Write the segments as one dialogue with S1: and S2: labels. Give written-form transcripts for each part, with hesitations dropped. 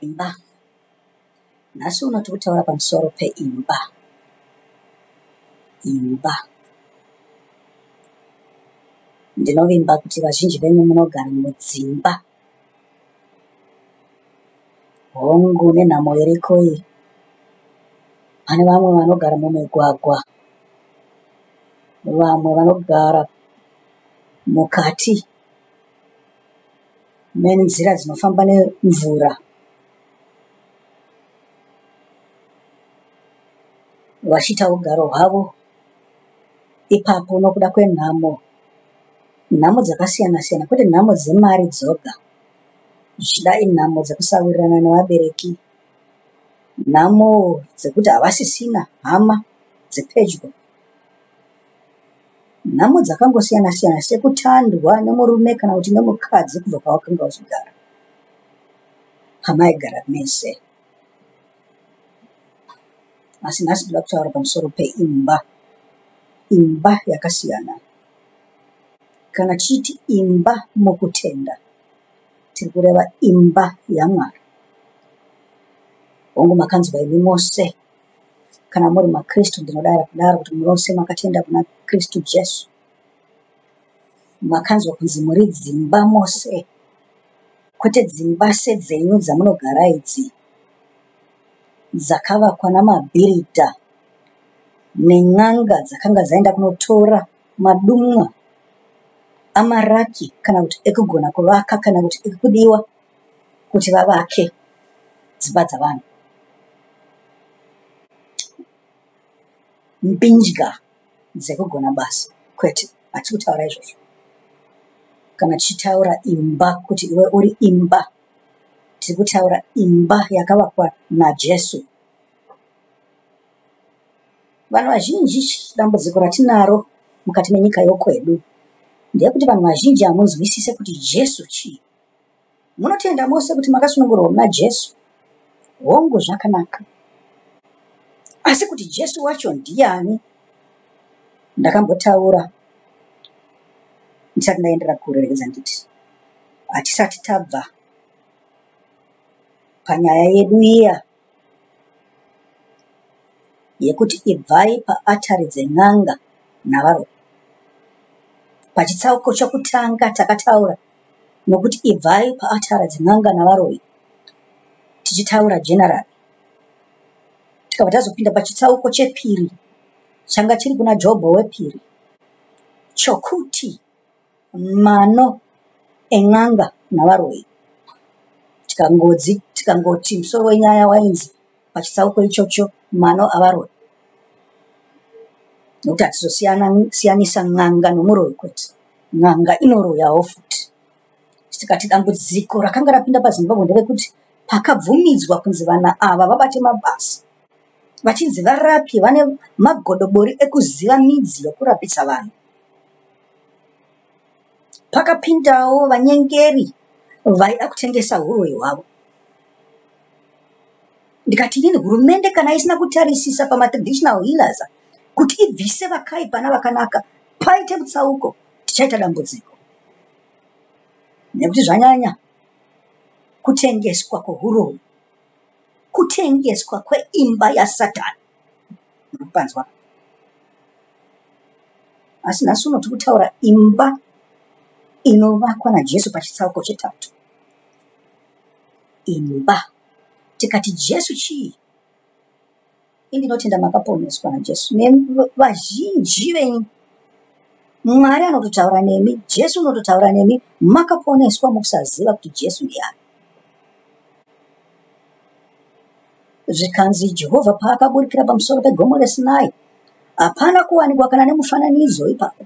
S1: Imba. Nhasi uno tiri kutaura pamusoro peimba. Imba. Ndinovimba kuti vazhinji venyu munogara mudzimba. Hongu nenhamo iriko iyi. Pane vamwe vanogara mumigwagwa. Vamwe vanogara mukati menzira dzinofamba nemvura. Vachiita ugaro hwavo ipapo nokuda kwenhamo. Nhamo dzakasiyana siyana, kwete nhamo dzemari dzoga. Zvichida inhamo dzekusawirirana nevabereki. Nhamo dzekuti havasisina hama dzepedyo. Nhamo dzakangosiyana siyana sekutandwa nemurume kana kuti nemukadzi kubva pawakanga uchigara. Pamaigara mese. Asi nhasi ndoda kutaura pamusoro peimba. Imba yakasiyana. Kana tichiti imba mukutenda, tiri kureva imba yaMwari. Hongu makanzwa imi mose. Kana muri maKristu, ndinodara kudaro kuti mose makatenda kuna Kristu Jesu. Makanzwa kunzi muri dzimba mose. Kwete dzimba sedzenyu dzamunogara idzi, dzakavakwa namabhiridha nen'anga dzakanga dzaenda kunotora madumwa amaraki kana kuti ekugona kuvaka kana kuti ekudiwa kuti vavake dzimba dzavanhu. Mbinjga dzekugona basa. Kwete, hatisi kutaura izvozvo. Kana tichitaura imba kuti iwe uri imba, tiri kutaura imba yakavakwa naJesu. Vanhu vazhinji dambudziko ratinaro mukati menyika yokwedu ndeyekuti vanhu vazhinji hamunzwisise kuti Jesu chii. Munotenda mose kuti makasunungurwa muna Jesu. Hongu zvakanaka. Asi kuti Jesu wacho ndiani? Ndakambotaura ndisati ndaendera kure, rekedza nditi. Hatisati tabva panyaya yedu iya yekuti ibvai paatari dzen'anga navaroyi. Pachitsauko chokutanga takataura nokuti ibvai paatari dzen'anga navaroyi, tichitaura general. Tikabva tazopinda pachitsauko chepiri changa chiri kuna Jobho wepiri, chokuti mano en'anga navaroyi. Tikangoti musoro wenyaya wainzi pachitsauko ichocho mano avaroyi. Nokuti hatizosiyanisa n'anga nomuroyi kwete. N'anga inoroyawo futi. Tikati dambudziko rakanga rapinda paZimbabwe nderekuti pakabvumidzwa kunzi vana ava vabate mabasa, vachinzi varapi, vane magodobori ekuziva midzi yokurapisa vanhu. Pakapindawo vanyengeri vaida kutengesa uroyi hwavo. Ndikati inini hurumende kana isina kutarisisa pamatraditional healers kuti ibvise vakaipa navakanaka, paite mutsauko, tichaita dambudziko. Nekuti zvanyanya kutengeswa kwehuroyi, kutengeswa kweimba yaSatani. Munopanzwa? Asi nhasi uno tiri kutaura imba inovakwa naJesu pachitsauko chetatu. Imba. Tikati Jesu chii? Indinotenda makaponeswa naJesu. Vazhinji venyu, Mwari anototaura nemi, Jesu unototaura nemi, makaponeswa mukusaziva kuti Jesu ndiani. Zvikanzi Jehovha paakaburikira pamusoro pegomo reSinai, hapana kuwanikwa kana nemufananidzo ipapo.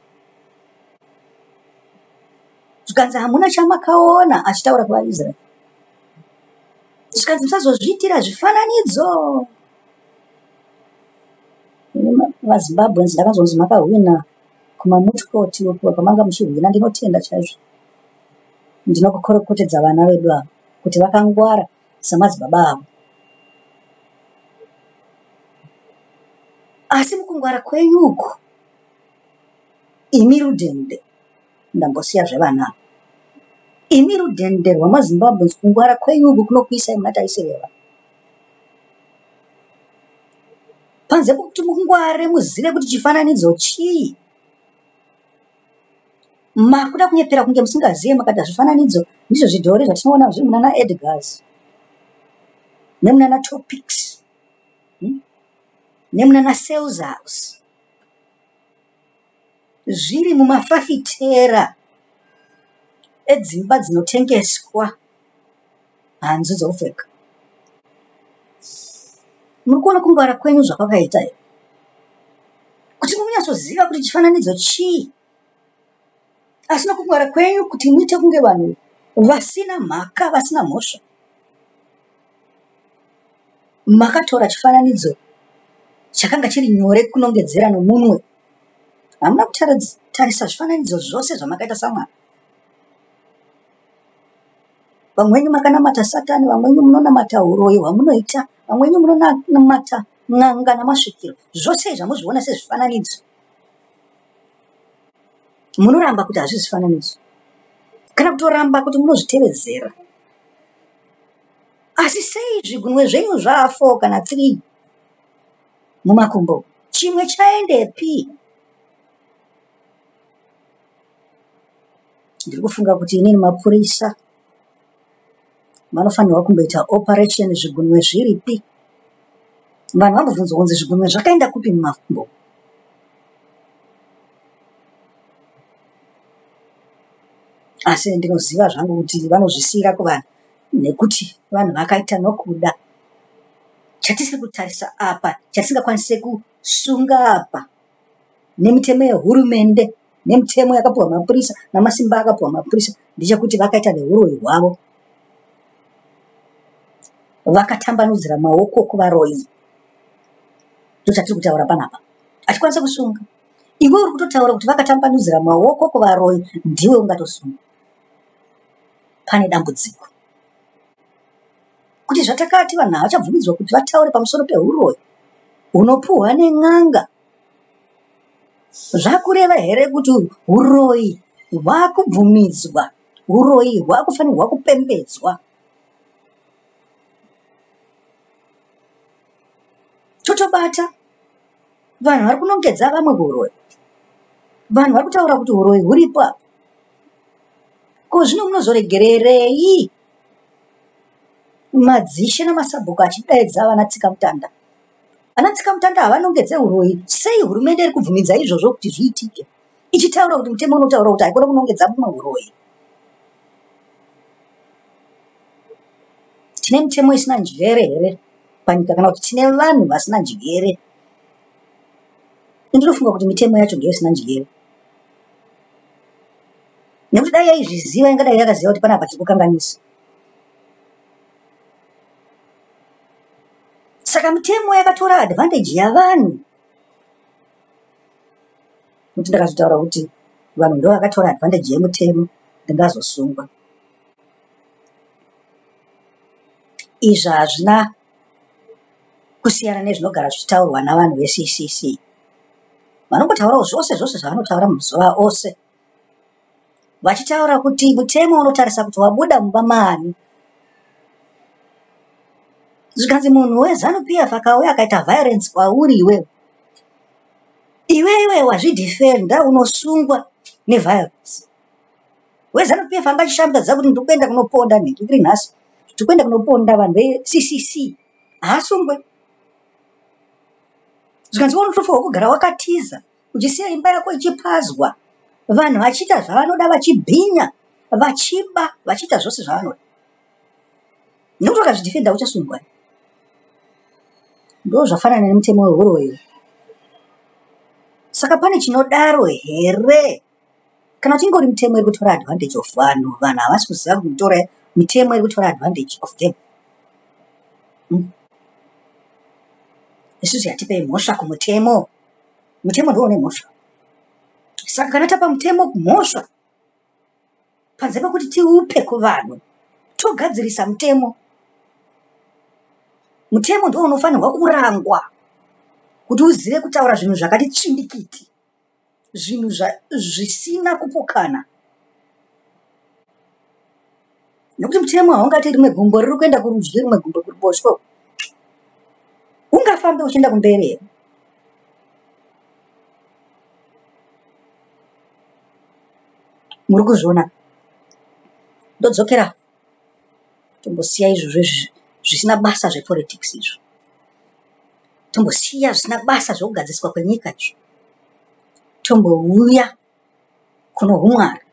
S1: Zvikanzi hamuna chamakaona, achitaura kuvaIsraeri. Zvikanzi musazozviitira zvifananidzo. VaZimbabweans ndakazonzi makahwina kumamutikoti uko kwamanga muchihwina. Ndinotenda chaizvo. Ndinokukorokotedza vana vedu ava kuti vakangwara samadzibaba avo. Asi mukungwara kwenyuko, imi rudende, ndambosiya zvevana. imi rudhende rwamazimbabwe kungwara kwenyu uku kunokuisai muna taisireva panze pokuti mungware muzive kuti chifananidzo chii. Makuda kunyepera kunge musingazive makati zvifananidzo ndizvo zvidhori zvatinoona zviri munana Edgars nemunana Topics nemunana Celsius zviri mumafafitera edzimba dzinotengeswa hanzu dzokupfeka. Muri kuona kungwara kwenyu zvakakaita here kuti munyatsoziva kuti chifananidzo chii, asi nokungwara kwenyu kuti muite kunge vanhu vasina mhaka vasina mhosva. Makatora chifananidzo chakanga chiri nyore kunongedzera nomunwe. Hamuna kutarisa zvifananidzo zvose zvamakaita samwana. Vamwenyu makanamata Satani, vamwenyu munonamata uroyi hwamunoita, vamwenyu munonamata n'anga namasvikiro. Zvose izvi hamuzviona sezvifananidzo. Munoramba kuti hazvisi zvifananidzo kana kutoramba kuti munozvitevedzera. Asi sei zvigunwe zvenyu zvaa4 kana 3 mumakumbo, chimwe chaendepi? Ndiri kufunga kuti inini mapurisa vanofanirwa kumboita operation zvigunwe zviripi. Vanhu vambobvunzwa kunzi zvigunwe zvakaenda kupi mumakumbo. Asi ndinoziva zvangu kuti vanozvisiyira kuvanhu nekuti vanhu vakaita nokuda. Chatisiri kutarisa apa, chatisingakwanise kusunga apa nemitemo yehurumende nemitemo yakapuwa mapurisa namasimba akapuwa mapurisa ndechekuti vakaita neuroyi hwavo. Vakatambanudzira maoko kuvaroyi. Ndochatiri kutaura panapa. Hatikwanise kusunga. Iwe uri kutotaura kuti vakatambanudzira maoko kuvaroyi, ndiwe ungatosunga. Pane dambudziko. Kuti zvatakati vanhu havachabvumidzwa kuti vataure pamusoro peuroyi hunopuhwa nen'anga. Zvakureva here kuti uroyi hwakubvumidzwa, uroyi hwakufanirwa kupembedzwa. Totobata vanhu vari kunongedza vamwe uroyi, vanhu vari kutaura kuti uroyi huripo apa. Ko zvino munozoregererei madzishe namasabhuku achidaidza vana tsikamutanda? Vana tsikamutanda havanongedze uroyi. Sei hurumende iri kubvumidza izvozvo kuti zviitike, ichitaura kuti mutemo unotaura kuti haikona kunongedza mumwe uroyi? Tine mitemo isina njere here panyika kana kuti tine vanhu vasina njere? Ndinofunga kuti mitemo yacho ndiyo isina njere. Nekuti dai yaizviziva ingadai yakaziva kuti panapa tiri kukanganisa. Saka mitemo yakatora advantage yavanhu. Kuti ndakazotaura kuti vanhu ndo vakatora advantage yemutemo ndingazosungwa. Izvi hazvina kusiyana nezvinogara zvichitaurwa navanhu veCCC. Vanongotaurawo zvose zvose zvavanotaura muzuva ose, vachitaura kuti mutemo unotarisa kuti wabuda mumba mani. Zvikanzi munhu weZANU-PF akauya akaita violence kwauri iwewe wazvidhifenda, unosungwa neviolence. WeZANU-PF angachishambadza kuti ndikuenda kunoponda ndiri nhasi, ndikuenda kunoponda vanhu veCCC, haasungwe. Zvikanzi unotofanirwa kugara wakatiza uchisiya imba yako ichipazwa, vanhu vachiita zvavanoda, vachibhinya, vachiba, vachiita zvose zvavanoda. Nekuti wakazvidhifenda uchasungwa. Ndo zvafanana nemutemo weuroyi. Saka pane chinodaro here? Kana uchinge uri mitemo iri kutora advantage of vanhu, vanhu havasi kuziva kutora mitemo iri kutora advantage of them. Isusu yatipei mhosva kumutemo. Mutemo ndiwo une mhosva. Saka kana tapa mutemo mhosva, panze pekuti tiupe kuvanhu, togadzirisa mutemo. Mutemo ndiwo unofanirwa kurangwa kuti uzive kutaura zvinhu zvakati tsvindikiti, zvinhu zvisina kupokana. Nekuti mutemo haungati rimwe gumbo riri kuenda kurudyi rimwe gumbo kuruboshwe. Ungafambe uchienda kumberi here? Muri kuzviona? Ndodzokera tombosiya izvozvo zvisina basa zvepolitics izvo. Tombosiya zvisina basa zvokugadziswa kwenyika izvo. Tombouya kuno humwari.